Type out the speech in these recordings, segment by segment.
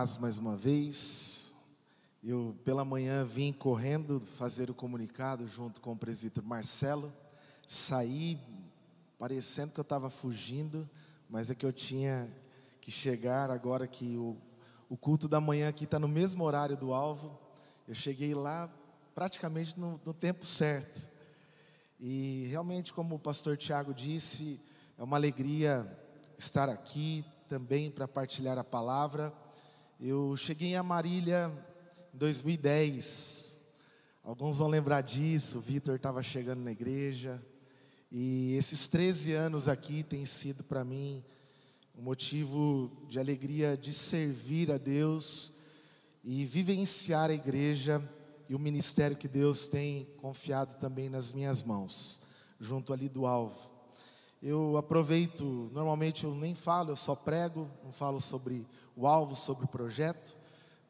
paz mais uma vez. Eu pela manhã vim correndo fazer o comunicado junto com o presbítero Marcelo. Saí parecendo que eu estava fugindo, mas é que eu tinha que chegar agora que o culto da manhã aqui está no mesmo horário do alvo. Eu cheguei lá praticamente no tempo certo. E realmente, como o pastor Tiago disse, é uma alegria estar aqui também para partilhar a palavra. Eu cheguei em Marília em 2010. Alguns vão lembrar disso. O Vitor estava chegando na igreja. E esses 13 anos aqui tem sido para mim um motivo de alegria de servir a Deus e vivenciar a igreja e o ministério que Deus tem confiado também nas minhas mãos, junto ali do alvo. Eu aproveito, normalmente eu nem falo, eu só prego, não falo sobre o alvo, sobre o projeto,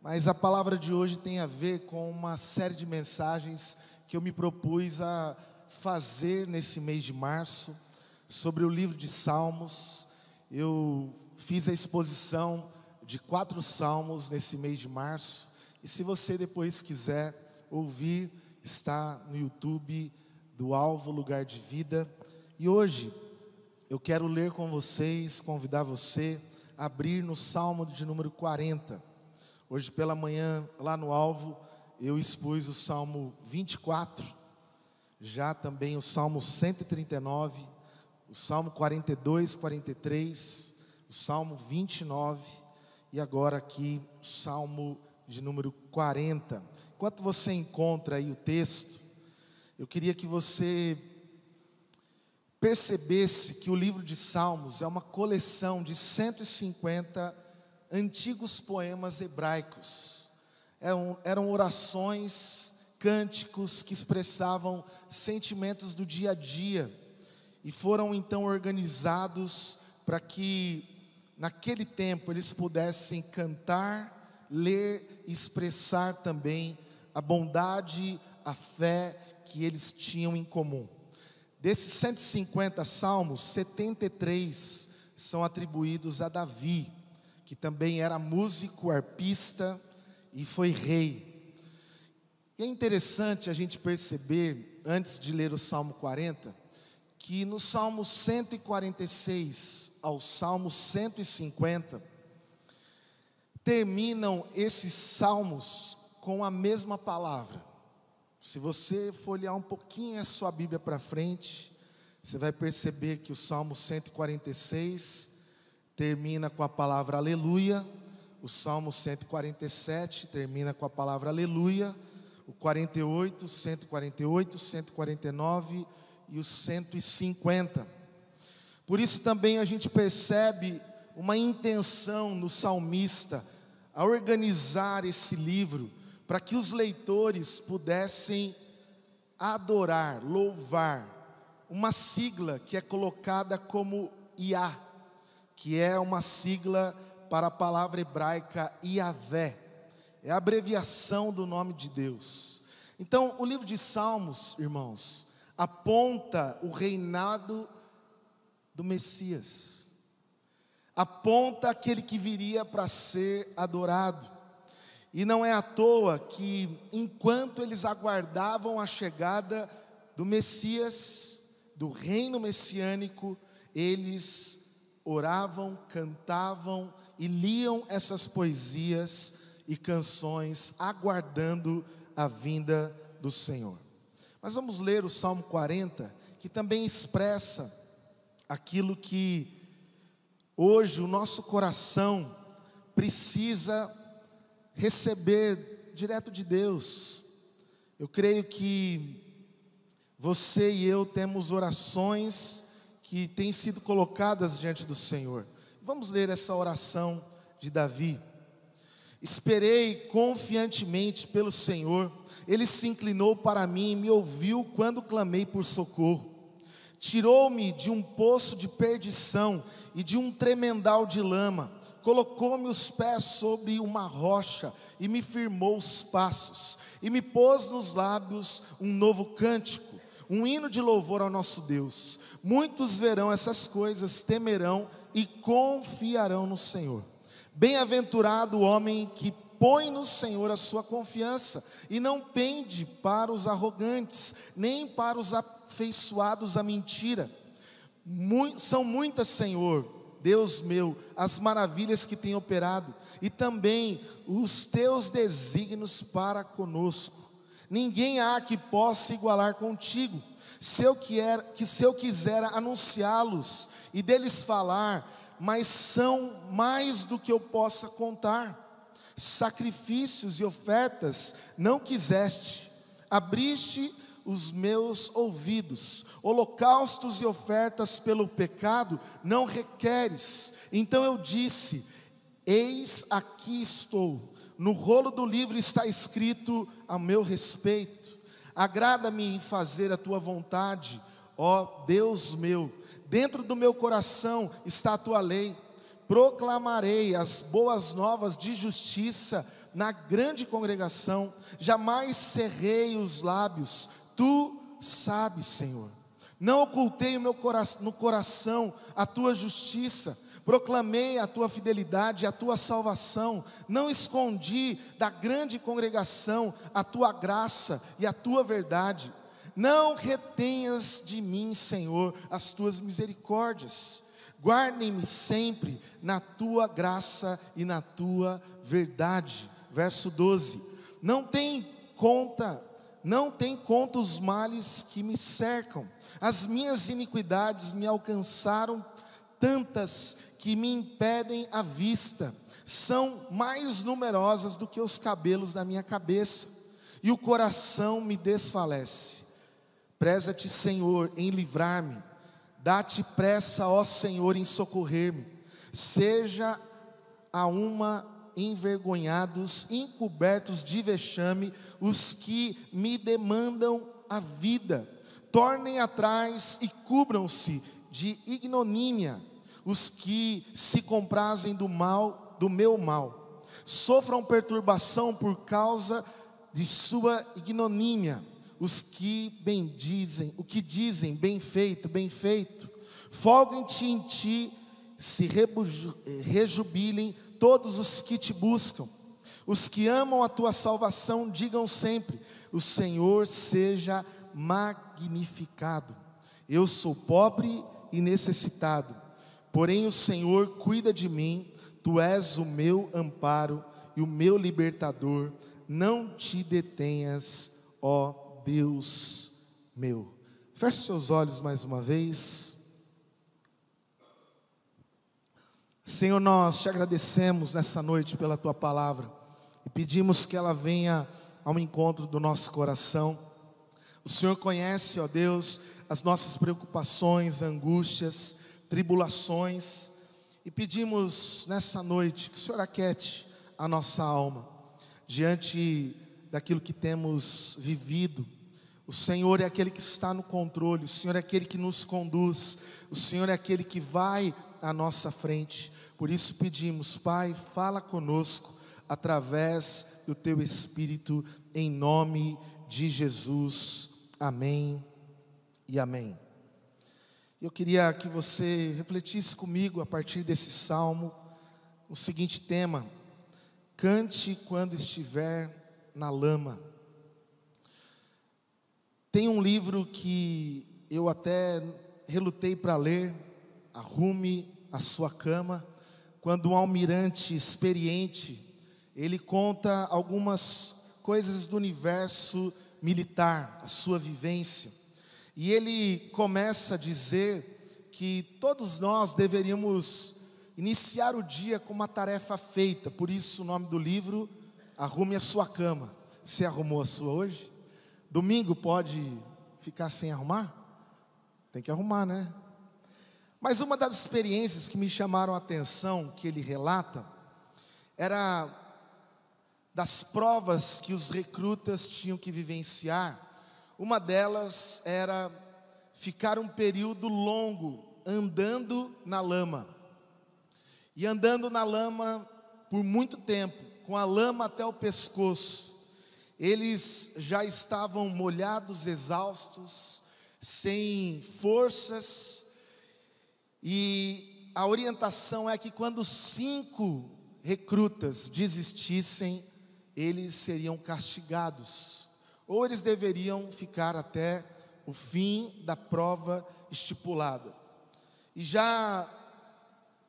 mas a palavra de hoje tem a ver com uma série de mensagens que eu me propus a fazer nesse mês de março, sobre o livro de Salmos. Eu fiz a exposição de 4 salmos nesse mês de março, e se você depois quiser ouvir, está no YouTube do Alvo Lugar de Vida. E hoje eu quero ler com vocês, convidar você a abrir no Salmo de número 40. Hoje pela manhã, lá no Alvo, eu expus o Salmo 24, já também o Salmo 139, o Salmo 42, 43, o Salmo 29 e agora aqui o Salmo de número 40. Enquanto você encontra aí o texto, eu queria que você percebesse que o livro de Salmos é uma coleção de 150 antigos poemas hebraicos. Eram orações, cânticos que expressavam sentimentos do dia a dia, e foram então organizados para que naquele tempo eles pudessem cantar, ler e expressar também a bondade, a fé que eles tinham em comum. Desses 150 salmos, 73 são atribuídos a Davi, que também era músico, arpista e foi rei. E é interessante a gente perceber, antes de ler o Salmo 40, que no Salmo 146 ao Salmo 150, terminam esses salmos com a mesma palavra. Se você folhear um pouquinho a sua Bíblia para frente, você vai perceber que o Salmo 146 termina com a palavra aleluia, o Salmo 147 termina com a palavra aleluia, o 48, 148, 149 e o 150. Por isso também a gente percebe uma intenção no salmista a organizar esse livro para que os leitores pudessem adorar, louvar, uma sigla que é colocada como Iá, que é uma sigla para a palavra hebraica Iavé, é a abreviação do nome de Deus. Então o livro de Salmos, irmãos, aponta o reinado do Messias, aponta aquele que viria para ser adorado. E não é à toa que, enquanto eles aguardavam a chegada do Messias, do reino messiânico, eles oravam, cantavam e liam essas poesias e canções, aguardando a vinda do Senhor. Mas vamos ler o Salmo 40, que também expressa aquilo que hoje o nosso coração precisa receber direto de Deus. Eu creio que você e eu temos orações que têm sido colocadas diante do Senhor. Vamos ler essa oração de Davi. Esperei confiantemente pelo Senhor, Ele se inclinou para mim e me ouviu quando clamei por socorro. Tirou-me de um poço de perdição e de um tremendal de lama. Colocou-me os pés sobre uma rocha e me firmou os passos. E me pôs nos lábios um novo cântico, um hino de louvor ao nosso Deus. Muitos verão essas coisas, temerão e confiarão no Senhor. Bem-aventurado o homem que põe no Senhor a sua confiança, e não pende para os arrogantes, nem para os afeiçoados à mentira. São muitas, Senhor, Deus meu, as maravilhas que tem operado, e também os teus desígnios para conosco. Ninguém há que possa igualar contigo. Se eu quiser anunciá-los e deles falar, mas são mais do que eu possa contar. Sacrifícios e ofertas não quiseste, abriste os meus ouvidos. Holocaustos e ofertas pelo pecado não requeres. Então eu disse: eis aqui estou. No rolo do livro está escrito a meu respeito. Agrada-me em fazer a tua vontade, ó Deus meu. Dentro do meu coração está a tua lei. Proclamarei as boas novas de justiça na grande congregação. Jamais cerrei os lábios. Tu sabes, Senhor. Não ocultei no coração a tua justiça. Proclamei a tua fidelidade e a tua salvação. Não escondi da grande congregação a tua graça e a tua verdade. Não retenhas de mim, Senhor, as tuas misericórdias. Guardem-me sempre na tua graça e na tua verdade. Verso 12. Não tem conta os males que me cercam. As minhas iniquidades me alcançaram, tantas que me impedem a vista. São mais numerosas do que os cabelos da minha cabeça, e o coração me desfalece. Preza-te, Senhor, em livrar-me. Dá-te pressa, ó Senhor, em socorrer-me. Seja a uma envergonhados, encobertos de vexame, os que me demandam a vida. Tornem atrás e cubram-se de ignomínia os que se comprazem do meu mal. Sofram perturbação por causa de sua ignomínia os que dizem bem feito, bem feito. Folguem-te em ti, se rejubilem todos os que te buscam. Os que amam a tua salvação digam sempre: o Senhor seja magnificado. Eu sou pobre e necessitado, porém o Senhor cuida de mim. Tu és o meu amparo e o meu libertador. Não te detenhas, ó Deus meu. Feche seus olhos mais uma vez. Senhor, nós te agradecemos nessa noite pela tua palavra e pedimos que ela venha ao encontro do nosso coração. O Senhor conhece, ó Deus, as nossas preocupações, angústias, tribulações, e pedimos nessa noite que o Senhor aquiete a nossa alma diante daquilo que temos vivido. O Senhor é aquele que está no controle, o Senhor é aquele que nos conduz, o Senhor é aquele que vai à nossa frente. Por isso pedimos, Pai, fala conosco através do teu Espírito, em nome de Jesus. Amém e amém. Eu queria que você refletisse comigo a partir desse salmo o seguinte tema: cante quando estiver na lama. Tem um livro que eu até relutei para ler, Arrume a Sua Cama, quando um almirante experiente, ele conta algumas coisas do universo militar, a sua vivência, e ele começa a dizer que todos nós deveríamos iniciar o dia com uma tarefa feita. Por isso o nome do livro, Arrume a Sua Cama. Você arrumou a sua hoje? Domingo pode ficar sem arrumar? Tem que arrumar, né? Mas uma das experiências que me chamaram a atenção, que ele relata, era das provas que os recrutas tinham que vivenciar. Uma delas era ficar um período longo andando na lama. E andando na lama por muito tempo, com a lama até o pescoço. Eles já estavam molhados, exaustos, sem forças. E a orientação é que quando 5 recrutas desistissem, eles seriam castigados, ou eles deveriam ficar até o fim da prova estipulada. E já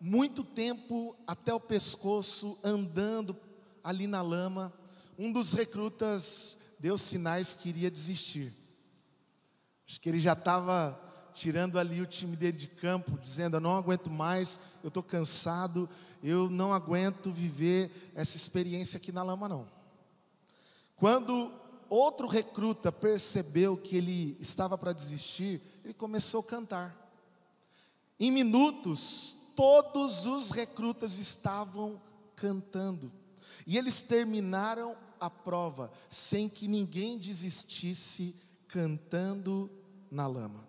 muito tempo até o pescoço, andando ali na lama, um dos recrutas deu sinais que iria desistir. Acho que ele já estava tirando ali o time dele de campo, dizendo: eu não aguento mais, eu estou cansado, eu não aguento viver essa experiência aqui na lama não. Quando outro recruta percebeu que ele estava para desistir, ele começou a cantar. Em minutos, todos os recrutas estavam cantando, e eles terminaram a prova sem que ninguém desistisse, cantando na lama.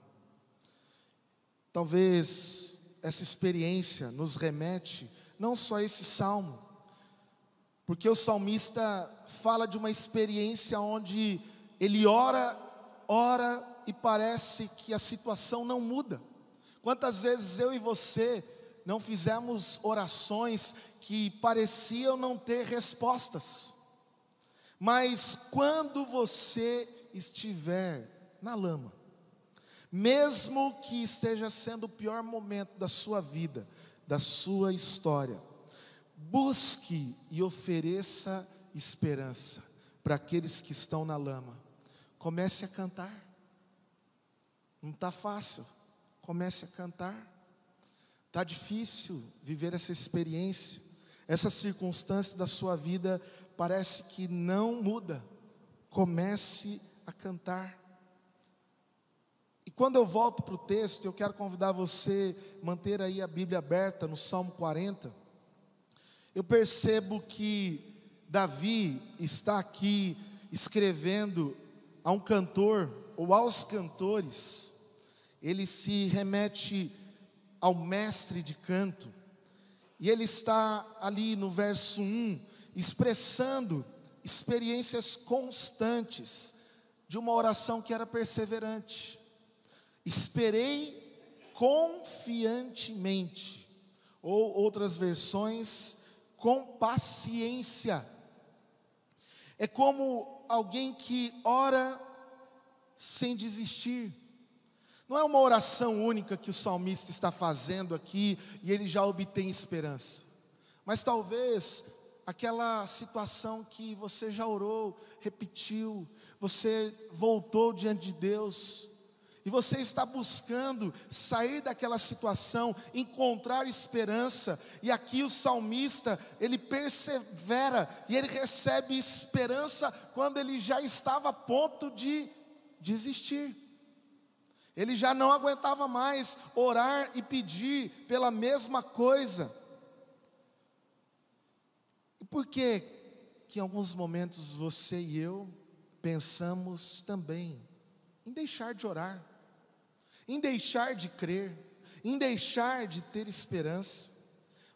Talvez essa experiência nos remete não só a esse salmo, porque o salmista fala de uma experiência onde ele ora e parece que a situação não muda. Quantas vezes eu e você não fizemos orações que pareciam não ter respostas? Mas quando você estiver na lama, mesmo que esteja sendo o pior momento da sua vida, da sua história, busque e ofereça esperança para aqueles que estão na lama. Comece a cantar. Não está fácil, comece a cantar. Está difícil viver essa experiência, essa circunstância da sua vida parece que não muda. Comece a cantar. E quando eu volto para o texto, eu quero convidar você a manter aí a Bíblia aberta no Salmo 40. Eu percebo que Davi está aqui escrevendo a um cantor, ou aos cantores. Ele se remete ao mestre de canto, e ele está ali no verso 1, expressando experiências constantes, de uma oração que era perseverante. Esperei confiantemente, ou outras versões, com paciência. É como alguém que ora sem desistir. Não é uma oração única que o salmista está fazendo aqui e ele já obtém esperança, mas talvez aquela situação que você já orou, repetiu, você voltou diante de Deus, e você está buscando sair daquela situação, encontrar esperança, e aqui o salmista, ele persevera, e ele recebe esperança, quando ele já estava a ponto de desistir. Ele já não aguentava mais orar e pedir pela mesma coisa. E por que em alguns momentos você e eu pensamos também em deixar de orar, em deixar de crer, em deixar de ter esperança?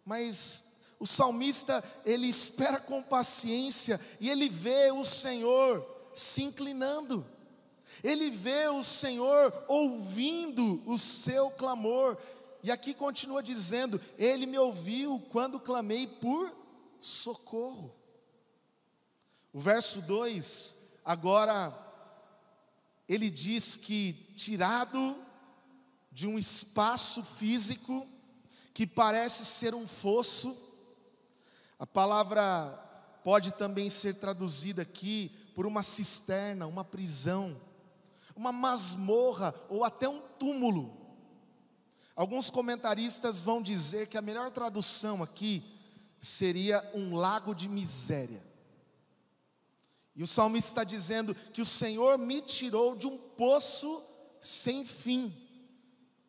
Mas o salmista, ele espera com paciência, e ele vê o Senhor se inclinando, ele vê o Senhor ouvindo o seu clamor, e aqui continua dizendo: ele me ouviu quando clamei por socorro. O verso 2, agora, ele diz que, tirado de um espaço físico, que parece ser um fosso, a palavra pode também ser traduzida aqui por uma cisterna, uma prisão, uma masmorra, ou até um túmulo. Alguns comentaristas vão dizer que a melhor tradução aqui seria um lago de miséria. E o salmista está dizendo que o Senhor me tirou de um poço sem fim,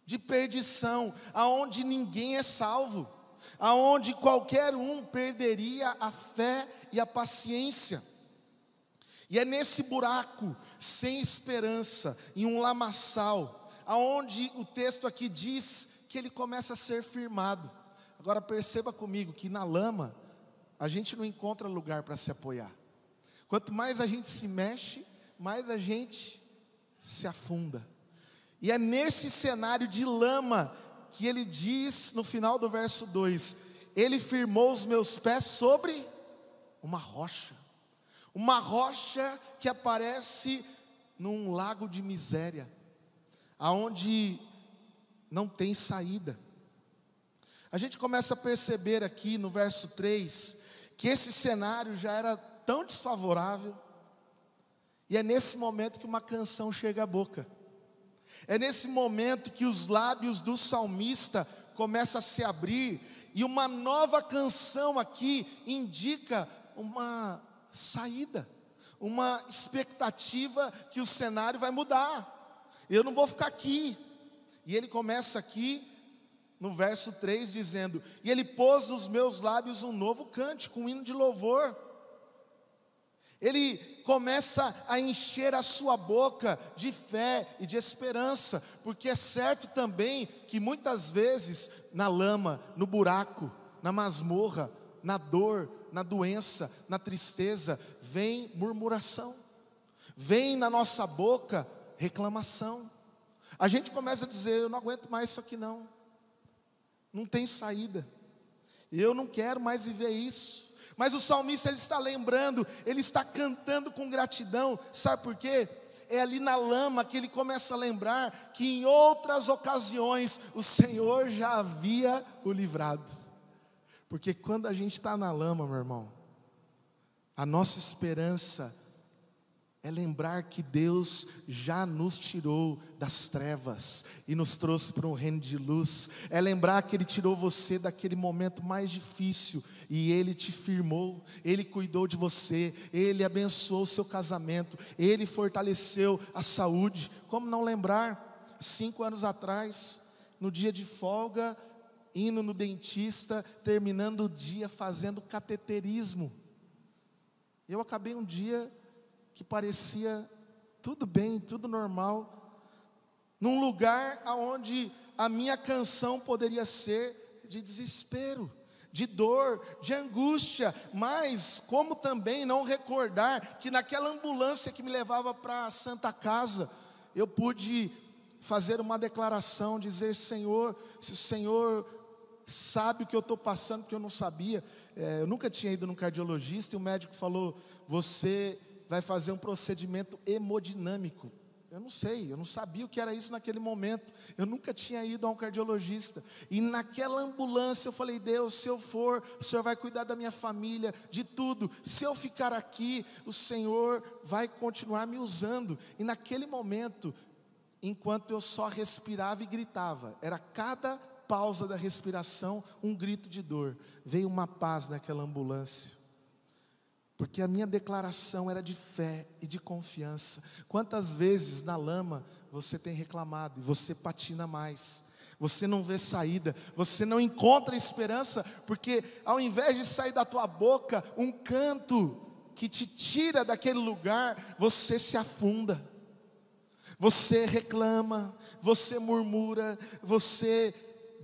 de perdição, aonde ninguém é salvo, aonde qualquer um perderia a fé e a paciência. E é nesse buraco, sem esperança, em um lamaçal, aonde o texto aqui diz que ele começa a ser firmado. Agora perceba comigo que na lama, a gente não encontra lugar para se apoiar. Quanto mais a gente se mexe, mais a gente se afunda. E é nesse cenário de lama que ele diz no final do verso 2: Ele firmou os meus pés sobre uma rocha que aparece num lago de miséria, aonde não tem saída. A gente começa a perceber aqui no verso 3, que esse cenário já era tão desfavorável, e é nesse momento que uma canção chega à boca. É nesse momento que os lábios do salmista começam a se abrir, e uma nova canção aqui indica uma saída, uma expectativa que o cenário vai mudar. Eu não vou ficar aqui. E ele começa aqui no verso 3 dizendo: e ele pôs nos meus lábios um novo cântico, um hino de louvor. Ele começa a encher a sua boca de fé e de esperança, porque é certo também que muitas vezes na lama, no buraco, na masmorra, na dor, na doença, na tristeza, vem murmuração, vem na nossa boca reclamação. A gente começa a dizer: eu não aguento mais isso aqui não tem saída, eu não quero mais viver isso. Mas o salmista, ele está lembrando, ele está cantando com gratidão. Sabe por quê? É ali na lama que ele começa a lembrar que em outras ocasiões o Senhor já havia o livrado. Porque quando a gente está na lama, meu irmão, a nossa esperança é lembrar que Deus já nos tirou das trevas e nos trouxe para um reino de luz. É lembrar que Ele tirou você daquele momento mais difícil e Ele te firmou, Ele cuidou de você, Ele abençoou o seu casamento, Ele fortaleceu a saúde. Como não lembrar, 5 anos atrás, no dia de folga, indo no dentista, terminando o dia fazendo cateterismo. Eu acabei um dia que parecia tudo bem, tudo normal, num lugar onde a minha canção poderia ser de desespero, de dor, de angústia. Mas como também não recordar que naquela ambulância que me levava para a Santa Casa, eu pude fazer uma declaração, dizer: Senhor, se o Senhor sabe o que eu estou passando, que eu não sabia. Eu nunca tinha ido num cardiologista, e o médico falou: você vai fazer um procedimento hemodinâmico. Eu não sei, eu não sabia o que era isso naquele momento. Eu nunca tinha ido a um cardiologista. E naquela ambulância eu falei: Deus, se eu for, o Senhor vai cuidar da minha família, de tudo. Se eu ficar aqui, o Senhor vai continuar me usando. E naquele momento, enquanto eu só respirava e gritava, era cada pausa da respiração um grito de dor, veio uma paz naquela ambulância. Porque a minha declaração era de fé e de confiança. Quantas vezes na lama você tem reclamado e você patina mais, você não vê saída, você não encontra esperança, porque ao invés de sair da tua boca um canto que te tira daquele lugar, você se afunda, você reclama, você murmura, você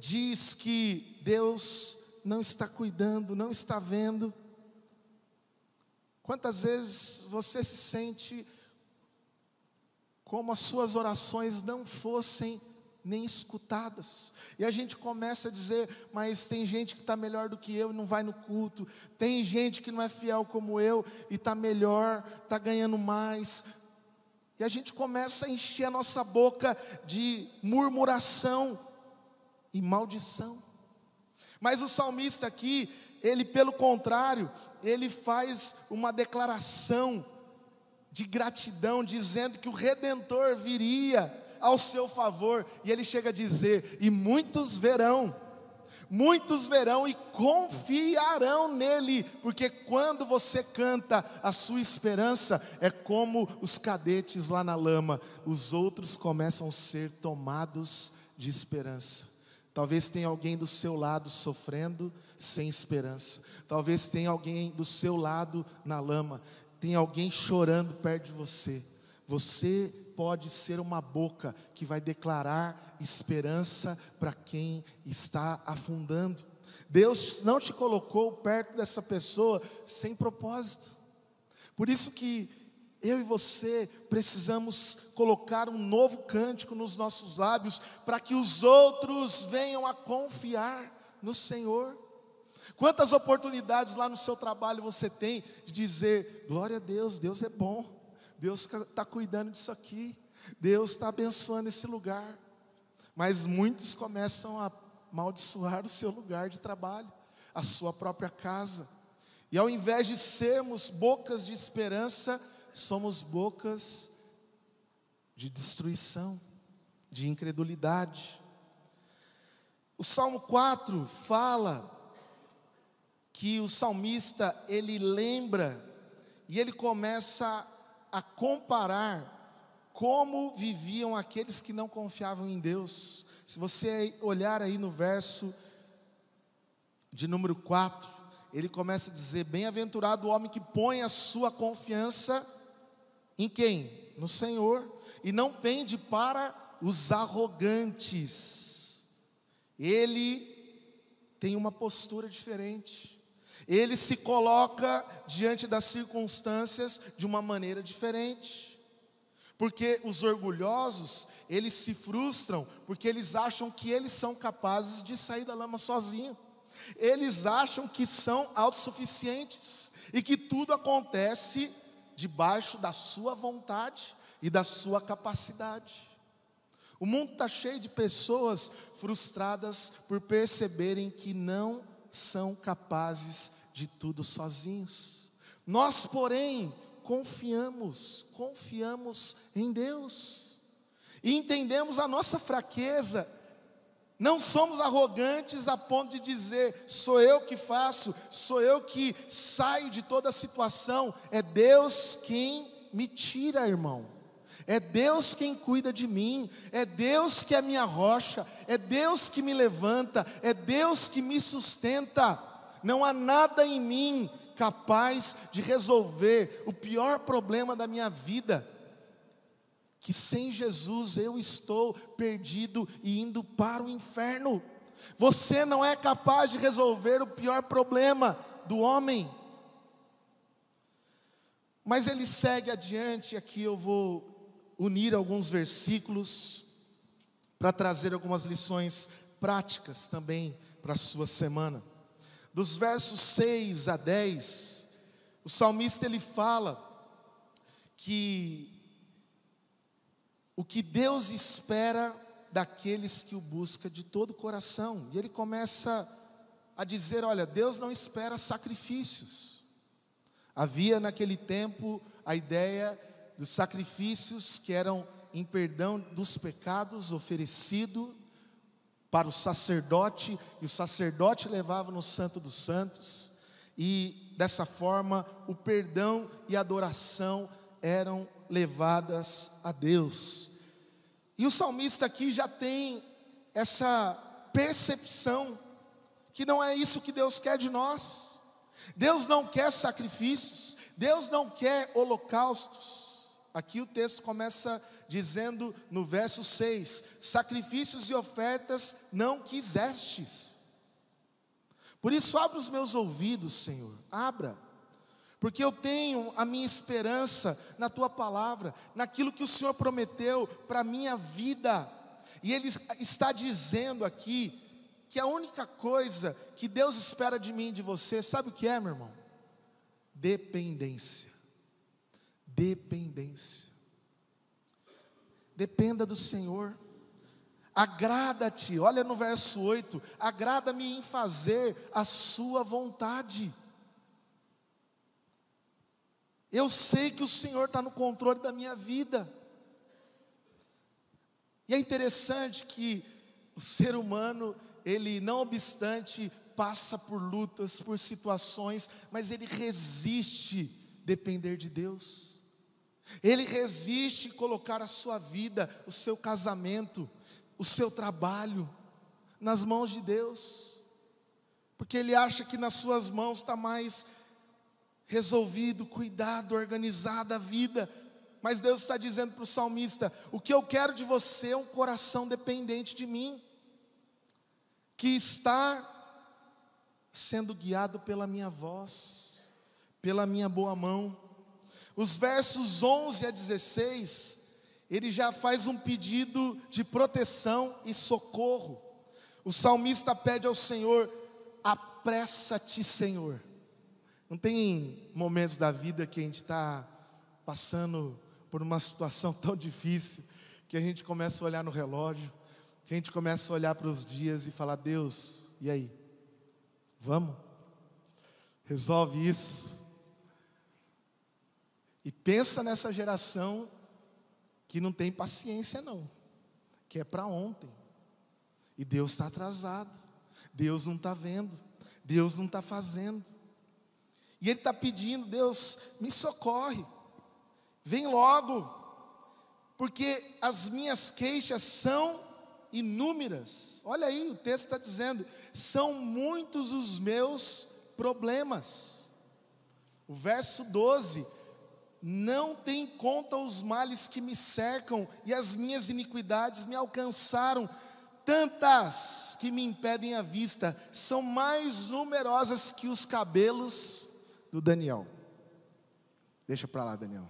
diz que Deus não está cuidando, não está vendo. Quantas vezes você se sente como as suas orações não fossem nem escutadas? E a gente começa a dizer: mas tem gente que está melhor do que eu e não vai no culto. Tem gente que não é fiel como eu e está melhor, está ganhando mais. E a gente começa a encher a nossa boca de murmuração e maldição. Mas o salmista aqui, ele, pelo contrário, ele faz uma declaração de gratidão, dizendo que o Redentor viria ao seu favor. E ele chega a dizer: e muitos verão e confiarão nele. Porque quando você canta a sua esperança, é como os cadetes lá na lama, os outros começam a ser tomados de esperança. Talvez tenha alguém do seu lado sofrendo, sem esperança. Talvez tenha alguém do seu lado na lama. Tem alguém chorando perto de você. Você pode ser uma boca que vai declarar esperança para quem está afundando. Deus não te colocou perto dessa pessoa sem propósito. Por isso que eu e você precisamos colocar um novo cântico nos nossos lábios, para que os outros venham a confiar no Senhor. Quantas oportunidades lá no seu trabalho você tem de dizer: glória a Deus, Deus é bom, Deus está cuidando disso aqui, Deus está abençoando esse lugar. Mas muitos começam a amaldiçoar o seu lugar de trabalho, a sua própria casa. E ao invés de sermos bocas de esperança, somos bocas de destruição, de incredulidade. O Salmo 4 fala que o salmista, ele lembra e ele começa a comparar como viviam aqueles que não confiavam em Deus. Se você olhar aí no verso de número 4, ele começa a dizer: bem-aventurado o homem que põe a sua confiança em quem? No Senhor, e não pende para os arrogantes. Ele tem uma postura diferente. Ele se coloca diante das circunstâncias de uma maneira diferente. Porque os orgulhosos, eles se frustram, porque eles acham que eles são capazes de sair da lama sozinhos. Eles acham que são autossuficientes e que tudo acontece debaixo da sua vontade e da sua capacidade. O mundo está cheio de pessoas frustradas por perceberem que não são capazes de tudo sozinhos. Nós, porém, confiamos em Deus, e entendemos a nossa fraqueza. Não somos arrogantes a ponto de dizer: sou eu que faço, sou eu que saio de toda a situação. É Deus quem me tira, irmão. É Deus quem cuida de mim, é Deus que é minha rocha, é Deus que me levanta, é Deus que me sustenta. Não há nada em mim capaz de resolver o pior problema da minha vida, que sem Jesus eu estou perdido e indo para o inferno. Você não é capaz de resolver o pior problema do homem. Mas ele segue adiante. Aqui eu vou unir alguns versículos para trazer algumas lições práticas também para a sua semana. Dos versos 6 a 10, o salmista ele fala que o que Deus espera daqueles que o buscam de todo o coração. E ele começa a dizer: olha, Deus não espera sacrifícios. Havia naquele tempo a ideia dos sacrifícios que eram em perdão dos pecados, oferecido para o sacerdote, e o sacerdote levava no Santo dos Santos, e dessa forma o perdão e a adoração eram levadas a Deus. E o salmista aqui já tem essa percepção que não é isso que Deus quer de nós. Deus não quer sacrifícios, Deus não quer holocaustos. Aqui o texto começa dizendo no verso 6: sacrifícios e ofertas não quisestes. Por isso abra os meus ouvidos, Senhor, abra, porque eu tenho a minha esperança na Tua palavra, naquilo que o Senhor prometeu para a minha vida. E Ele está dizendo aqui que a única coisa que Deus espera de mim e de você, sabe o que é, meu irmão? Dependência. Dependência. Dependa do Senhor. Agrada-te, olha no verso 8: agrada-me em fazer a sua vontade. Eu sei que o Senhor está no controle da minha vida. E é interessante que o ser humano, ele não obstante passa por lutas, por situações, mas ele resiste depender de Deus. Ele resiste colocar a sua vida, o seu casamento, o seu trabalho nas mãos de Deus, porque ele acha que nas suas mãos está mais resolvido, cuidado, organizada a vida. Mas Deus está dizendo para o salmista: o que eu quero de você é um coração dependente de mim, que está sendo guiado pela minha voz, pela minha boa mão. Os versos 11 a 16, ele já faz um pedido de proteção e socorro. O salmista pede ao Senhor a apressa-te, Senhor. Não tem momentos da vida que a gente está passando por uma situação tão difícil, que a gente começa a olhar no relógio, que a gente começa a olhar para os dias e falar: Deus, e aí? Vamos? Resolve isso. E pensa nessa geração que não tem paciência não, que é para ontem. E Deus está atrasado, Deus não está vendo, Deus não está fazendo. E Ele está pedindo: Deus, me socorre, vem logo, porque as minhas queixas são inúmeras. Olha aí, o texto está dizendo: são muitos os meus problemas. O verso 12: não tem conta os males que me cercam, e as minhas iniquidades me alcançaram, tantas que me impedem a vista, são mais numerosas que os cabelos do Daniel. Deixa para lá, Daniel.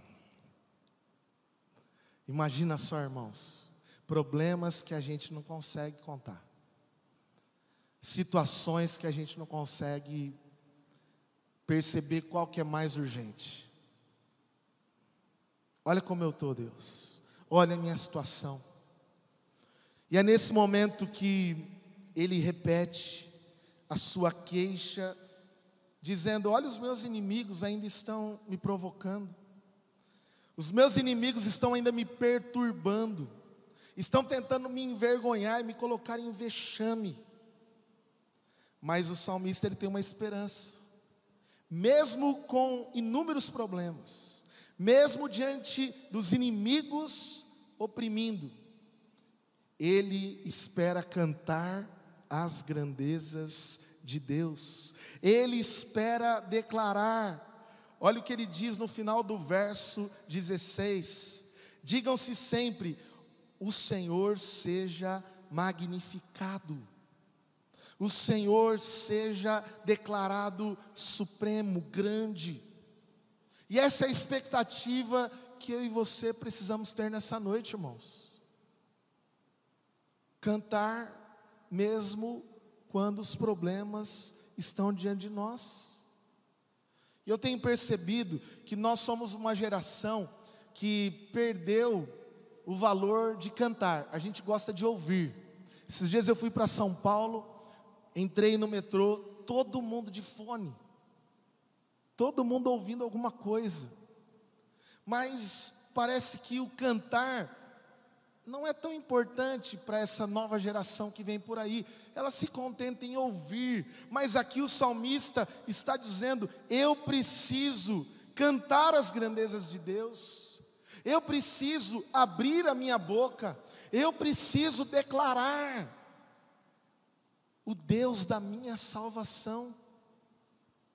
Imagina só, irmãos, problemas que a gente não consegue contar, situações que a gente não consegue perceber qual que é mais urgente. Olha como eu estou, Deus, olha a minha situação. E é nesse momento que ele repete a sua queixa, dizendo: olha, os meus inimigos ainda estão me provocando, os meus inimigos estão ainda me perturbando, estão tentando me envergonhar, me colocar em vexame. Mas o salmista, ele tem uma esperança, mesmo com inúmeros problemas, mesmo diante dos inimigos oprimindo, ele espera cantar as grandezas de Deus, ele espera declarar. Olha o que ele diz no final do verso 16: digam-se sempre, o Senhor seja magnificado, o Senhor seja declarado supremo, grande. E essa é a expectativa que eu e você precisamos ter nessa noite, irmãos. Cantar mesmo quando os problemas estão diante de nós. E eu tenho percebido que nós somos uma geração que perdeu o valor de cantar. A gente gosta de ouvir. Esses dias eu fui para São Paulo, entrei no metrô, todo mundo de fone, todo mundo ouvindo alguma coisa. Mas parece que o cantar não é tão importante para essa nova geração que vem por aí. Ela se contenta em ouvir. Mas aqui o salmista está dizendo: eu preciso cantar as grandezas de Deus, eu preciso abrir a minha boca, eu preciso declarar o Deus da minha salvação.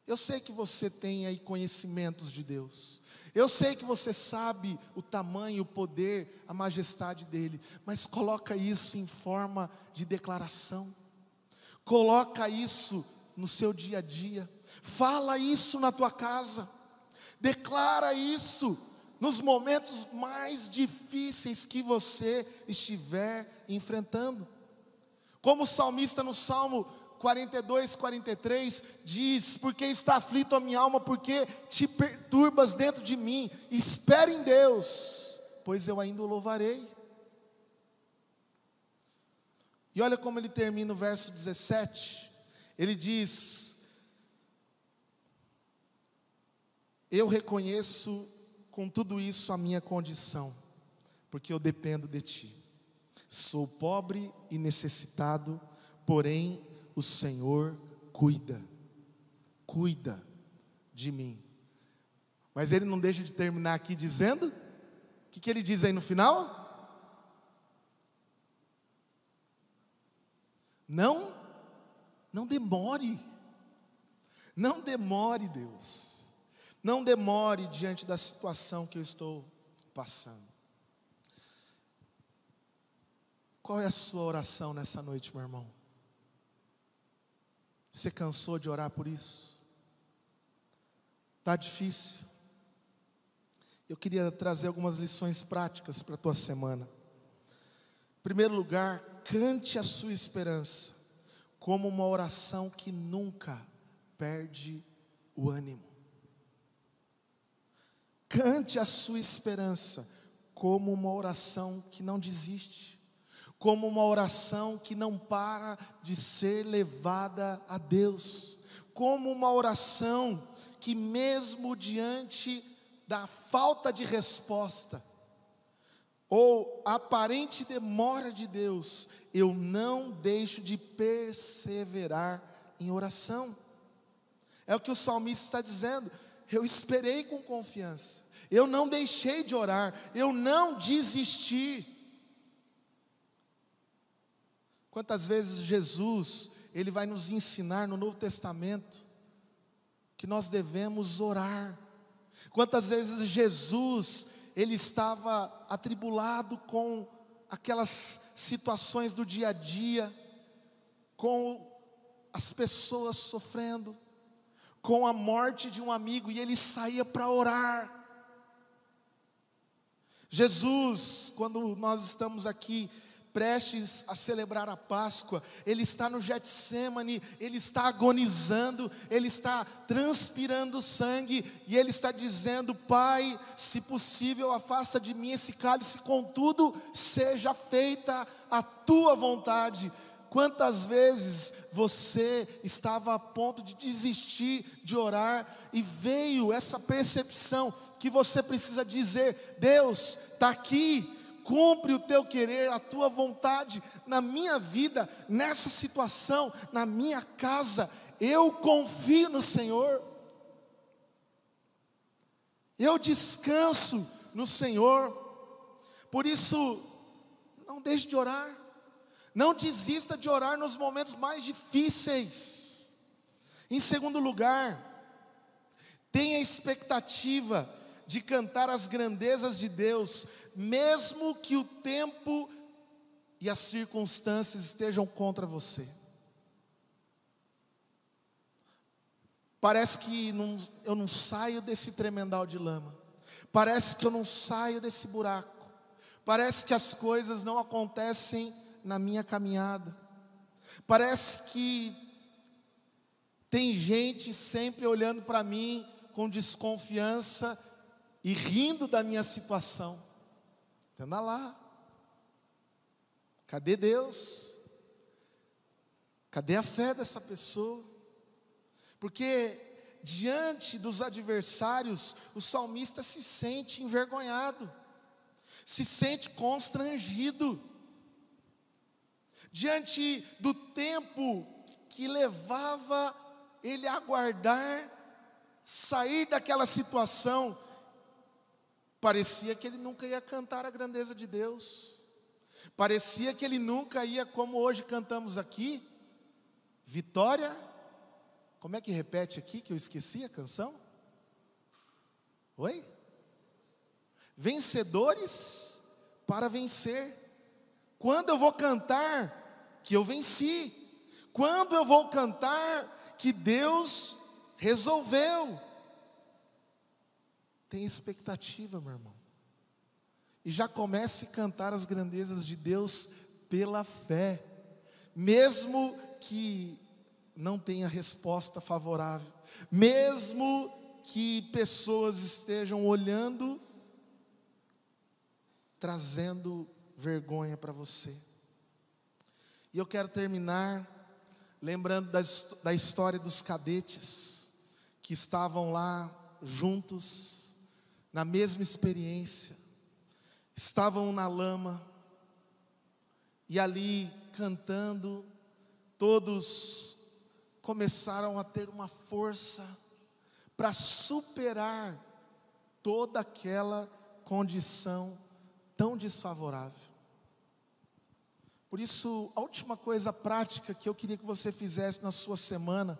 Eu sei que você tem aí conhecimentos de Deus, eu sei que você sabe o tamanho, o poder, a majestade dEle, mas coloca isso em forma de declaração, coloca isso no seu dia a dia, fala isso na tua casa, declara isso nos momentos mais difíceis que você estiver enfrentando. Como o salmista no Salmo 42, 43 diz: porque está aflito a minha alma, porque te perturbas dentro de mim, espere em Deus, pois eu ainda o louvarei. E olha como ele termina o verso 17, ele diz: eu reconheço com tudo isso a minha condição, porque eu dependo de ti, sou pobre e necessitado, porém o Senhor cuida de mim. Mas ele não deixa de terminar aqui dizendo, o que ele diz aí no final? Não demore, Deus, não demore diante da situação que eu estou passando. Qual é a sua oração nessa noite, meu irmão? Você cansou de orar por isso? Está difícil? Eu queria trazer algumas lições práticas para a tua semana. Em primeiro lugar, cante a sua esperança. como uma oração que nunca perde o ânimo. Cante a sua esperança como uma oração que não desiste, como uma oração que não para de ser levada a Deus, como uma oração que mesmo diante da falta de resposta, ou aparente demora de Deus, eu não deixo de perseverar em oração. É o que o salmista está dizendo. Eu esperei com confiança, eu não deixei de orar, eu não desisti. Quantas vezes Jesus, Ele vai nos ensinar no Novo Testamento, que nós devemos orar. Quantas vezes Jesus, Ele estava atribulado com aquelas situações do dia a dia, com as pessoas sofrendo, com a morte de um amigo, e Ele saía para orar. Jesus, quando nós estamos aqui prestes a celebrar a Páscoa, Ele está no Getsemane, Ele está agonizando, Ele está transpirando sangue, e Ele está dizendo: Pai, se possível afasta de mim esse cálice, contudo seja feita a Tua vontade. Quantas vezes você estava a ponto de desistir de orar, e veio essa percepção que você precisa dizer: Deus, está aqui, cumpre o teu querer, a tua vontade na minha vida, nessa situação, na minha casa. Eu confio no Senhor, eu descanso no Senhor. Por isso, não deixe de orar, não desista de orar nos momentos mais difíceis. Em segundo lugar, tenha expectativa de cantar as grandezas de Deus, mesmo que o tempo e as circunstâncias estejam contra você. Parece que eu não saio desse tremendal de lama, parece que eu não saio desse buraco, parece que as coisas não acontecem na minha caminhada, parece que tem gente sempre olhando para mim com desconfiança e rindo da minha situação. Entenda lá, cadê Deus? Cadê a fé dessa pessoa? Porque diante dos adversários, o salmista se sente envergonhado, se sente constrangido, diante do tempo que levava ele a aguardar sair daquela situação. Parecia que ele nunca ia cantar a grandeza de Deus, parecia que ele nunca ia, como hoje cantamos aqui, vitória. Como é que repete aqui, que eu esqueci a canção? Oi? Vencedores para vencer. Quando eu vou cantar que eu venci? Quando eu vou cantar que Deus resolveu? Tem expectativa, meu irmão, e já comece a cantar as grandezas de Deus pela fé, mesmo que não tenha resposta favorável, mesmo que pessoas estejam olhando, trazendo vergonha para você. E eu quero terminar lembrando da história dos cadetes, que estavam lá juntos, na mesma experiência, estavam na lama, e ali cantando, todos começaram a ter uma força para superar toda aquela condição tão desfavorável. Por isso, a última coisa prática que eu queria que você fizesse na sua semana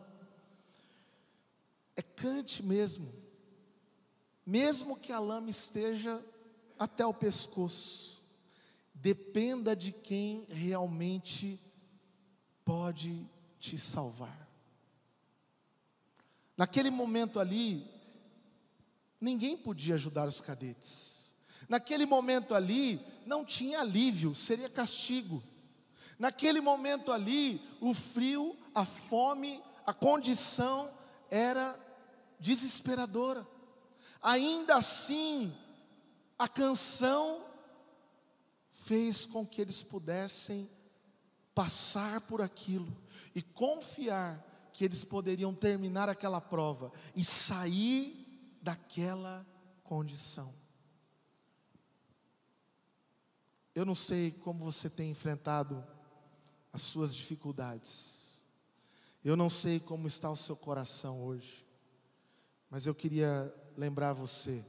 é cante mesmo que a lama esteja até o pescoço. Dependa de quem realmente pode te salvar. Naquele momento ali, ninguém podia ajudar os cadetes. Naquele momento ali, não tinha alívio, seria castigo. Naquele momento ali, o frio, a fome, a condição era desesperadora. Ainda assim, a canção fez com que eles pudessem passar por aquilo e confiar que eles poderiam terminar aquela prova e sair daquela condição. Eu não sei como você tem enfrentado as suas dificuldades. Eu não sei como está o seu coração hoje. Mas eu queria lembrar você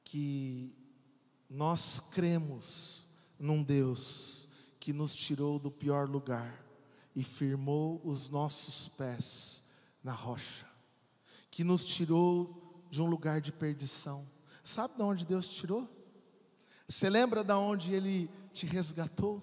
que nós cremos num Deus que nos tirou do pior lugar e firmou os nossos pés na rocha, que nos tirou de um lugar de perdição. Sabe de onde Deus te tirou? Você lembra de onde Ele te resgatou?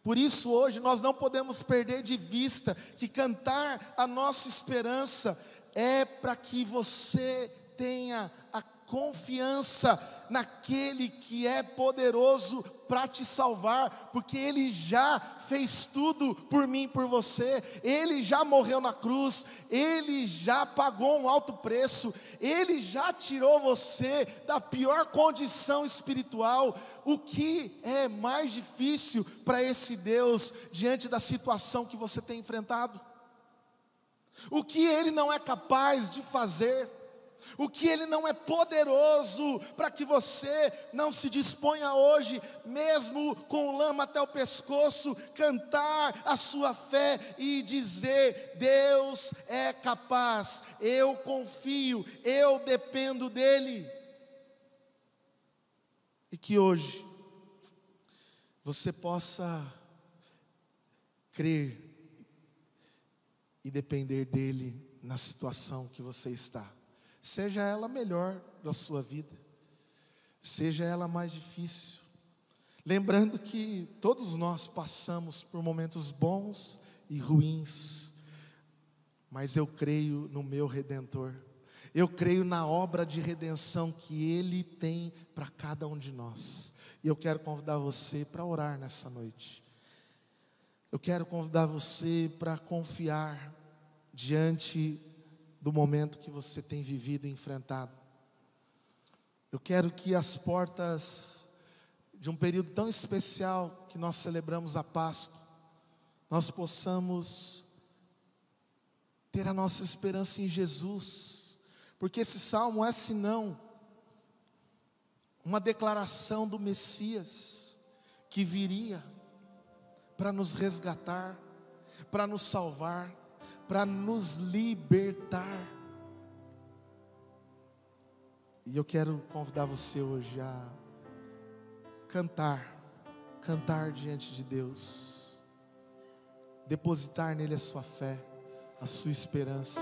Por isso hoje nós não podemos perder de vista que cantar a nossa esperança é para que você tenha a confiança naquele que é poderoso para te salvar, porque Ele já fez tudo por mim e por você. Ele já morreu na cruz, Ele já pagou um alto preço, Ele já tirou você da pior condição espiritual. O que é mais difícil para esse Deus diante da situação que você tem enfrentado? O que Ele não é capaz de fazer? O que Ele não é poderoso para que você não se disponha hoje, mesmo com lama até o pescoço, cantar a sua fé e dizer: Deus é capaz, eu confio, eu dependo dEle. E que hoje você possa crer e depender dEle na situação que você está. Seja ela melhor da sua vida, seja ela mais difícil. Lembrando que todos nós passamos por momentos bons e ruins, mas eu creio no meu Redentor. Eu creio na obra de redenção que Ele tem para cada um de nós. E eu quero convidar você para orar nessa noite. Eu quero convidar você para confiar diante do momento que você tem vivido e enfrentado. Eu quero que as portas de um período tão especial que nós celebramos a Páscoa, nós possamos ter a nossa esperança em Jesus, porque esse salmo é senão uma declaração do Messias que viria para nos resgatar, para nos salvar, para nos libertar. E eu quero convidar você hoje a cantar diante de Deus, depositar nele a sua fé, a sua esperança,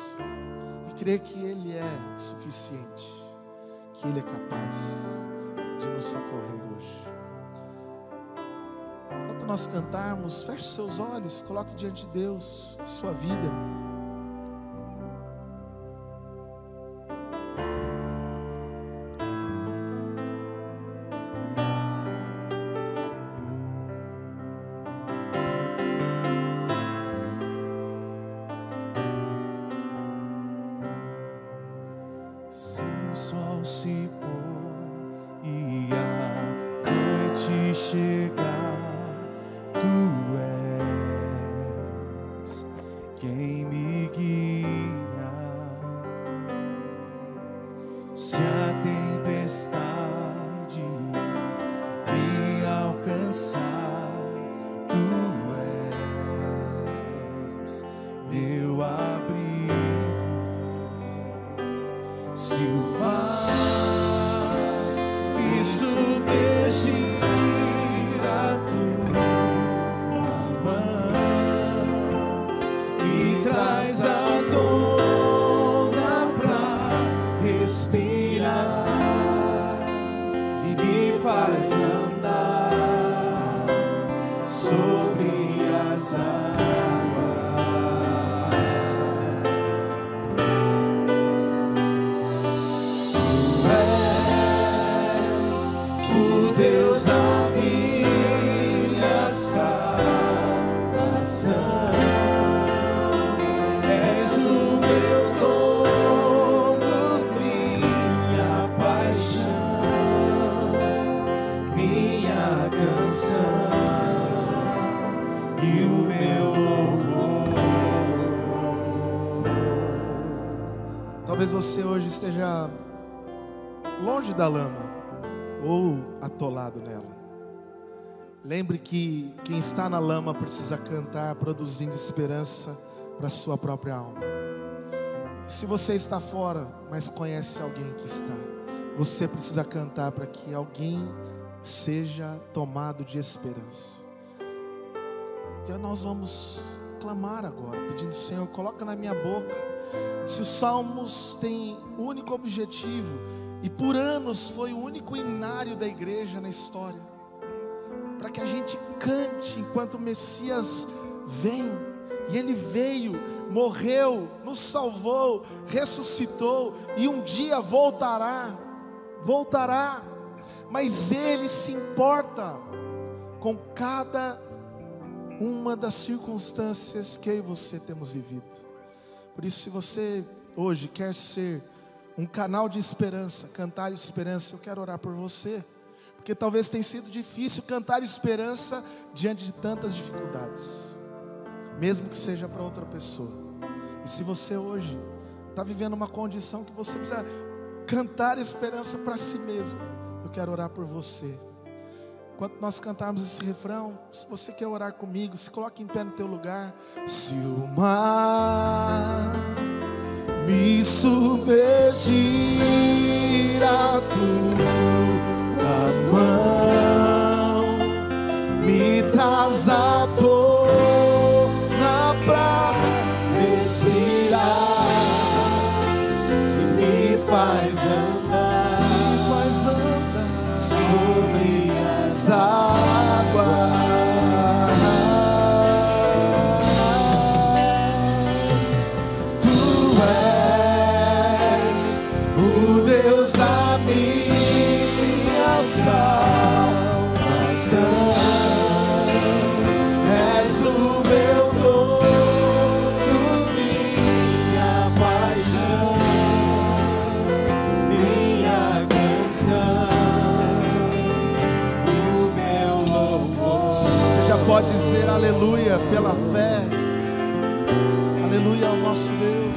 e crer que Ele é suficiente, que Ele é capaz de nos socorrer hoje. Enquanto nós cantarmos, feche seus olhos, coloque diante de Deus a sua vida. Se o sol se pôr e a noite chegar, Tu és quem me guia. Se a tempestade me alcançar, Tu és meu abrigo. Se o mar me submergir, minha canção e o meu louvor. Talvez você hoje esteja longe da lama ou atolado nela. Lembre que quem está na lama precisa cantar, produzindo esperança para a sua própria alma. Se você está fora, mas conhece alguém que está, você precisa cantar para que alguém seja tomado de esperança. E nós vamos clamar agora, pedindo: Senhor, coloca na minha boca. Se os salmos têm o único objetivo, e por anos foi o único inário da igreja na história, para que a gente cante enquanto o Messias vem. E Ele veio, morreu, nos salvou, ressuscitou, e um dia voltará, mas Ele se importa com cada uma das circunstâncias que eu e você temos vivido. Por isso, se você hoje quer ser um canal de esperança, cantar esperança, eu quero orar por você, porque talvez tenha sido difícil cantar esperança diante de tantas dificuldades, mesmo que seja para outra pessoa. E se você hoje está vivendo uma condição que você precisa cantar esperança para si mesmo, eu quero orar por você. Enquanto nós cantarmos esse refrão, se você quer orar comigo, se coloque em pé no teu lugar. Se o mar me submergir, a tua mão me traz à tona pra respirar e me faz andar sobre as águas. Tu és o Deus da minha salvação, és o meu dono, minha paixão, minha canção. Pode dizer aleluia pela fé, aleluia ao nosso Deus.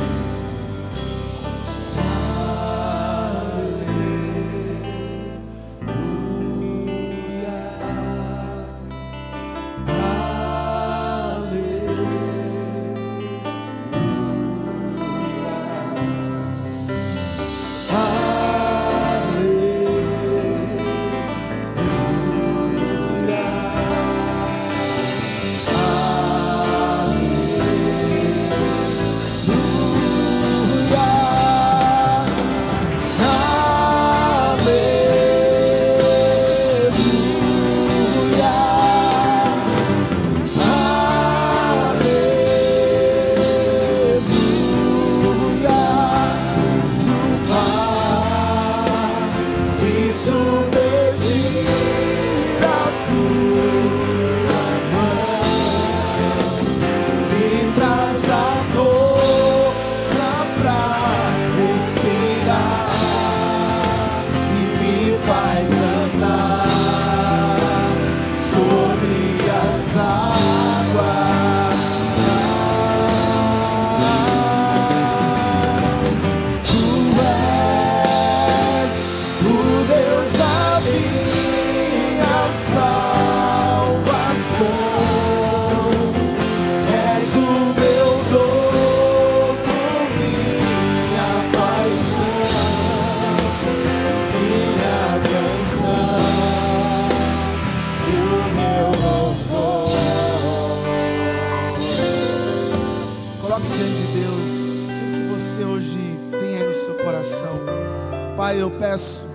Pai, eu peço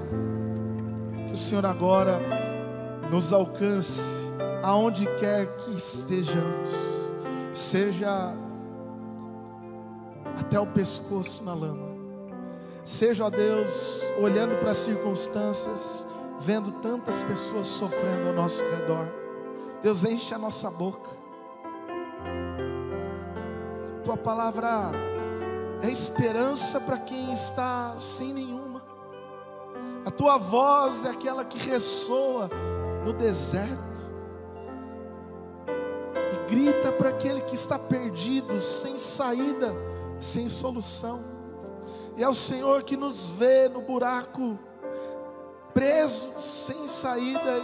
que o Senhor agora nos alcance aonde quer que estejamos, seja até o pescoço na lama, seja, ó Deus, olhando para as circunstâncias, vendo tantas pessoas sofrendo ao nosso redor. Deus, enche a nossa boca. Tua palavra é esperança para quem está sem nenhuma. A tua voz é aquela que ressoa no deserto e grita para aquele que está perdido, sem saída, sem solução. E é o Senhor que nos vê no buraco, preso, sem saída,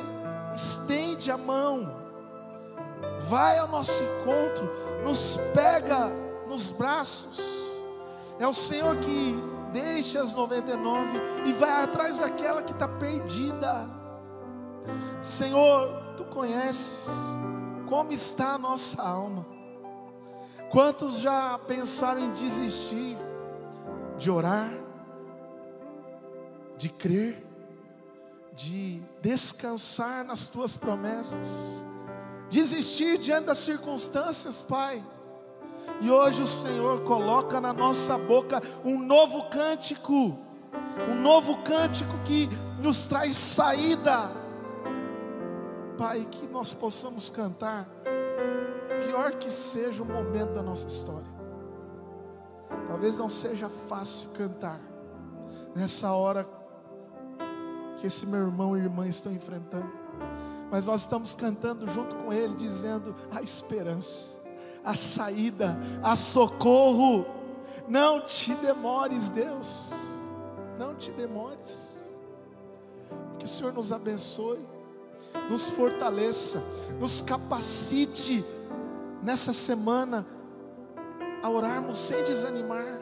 estende a mão, vai ao nosso encontro, nos pega nos braços. É o Senhor que deixa as 99 e vai atrás daquela que está perdida. Senhor, Tu conheces como está a nossa alma. Quantos já pensaram em desistir de orar, de crer, de descansar nas Tuas promessas, desistir diante das circunstâncias, Pai? E hoje o Senhor coloca na nossa boca um novo cântico que nos traz saída, Pai, que nós possamos cantar, pior que seja o momento da nossa história. Talvez não seja fácil cantar nessa hora que esse meu irmão e irmã estão enfrentando, mas nós estamos cantando junto com ele, dizendo: há esperança, há saída, há socorro. Não te demores, Deus, não te demores. Que o Senhor nos abençoe, nos fortaleça, nos capacite nessa semana a orarmos sem desanimar,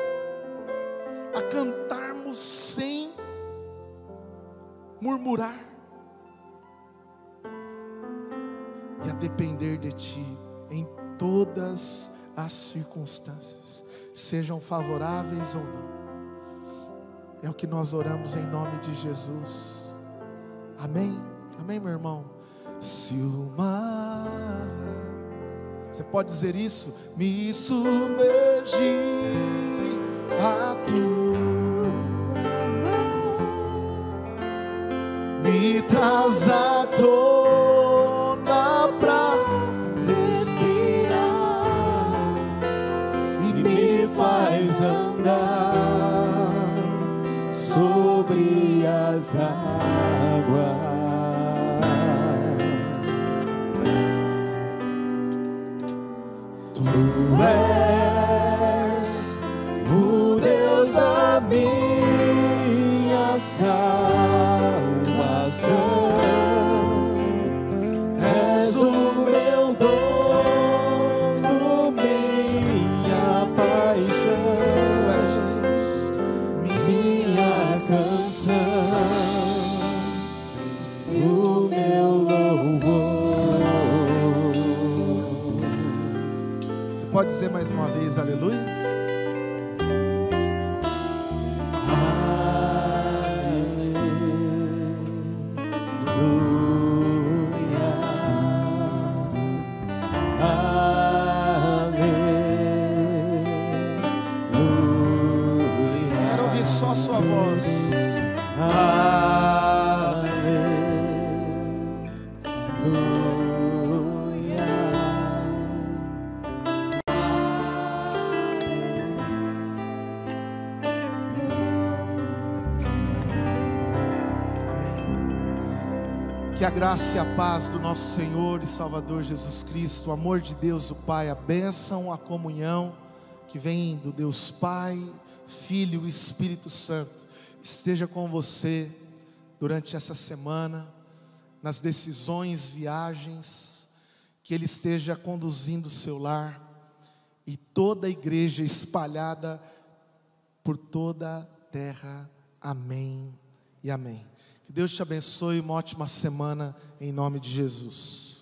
a cantarmos sem murmurar e a depender de Ti em todas as circunstâncias, sejam favoráveis ou não. É o que nós oramos em nome de Jesus. Amém? Amém, meu irmão? Se o mar, você pode dizer isso? Me submergir a Tua mão, me traz à tona pra respirar e me faz andar sobre as águas. Tu és o Deus da minha salvação, és o meu dono, minha paixão, és Jesus, minha canção, o meu louvor. Pode dizer mais uma vez, aleluia? Aleluia, aleluia. Quero ouvir só a sua voz. Que a graça e a paz do nosso Senhor e Salvador Jesus Cristo, o amor de Deus o Pai, a bênção, a comunhão que vem do Deus Pai, Filho e Espírito Santo, esteja com você durante essa semana, nas decisões, viagens, que Ele esteja conduzindo o seu lar e toda a igreja espalhada por toda a terra. Amém e amém. Que Deus te abençoe, uma ótima semana em nome de Jesus.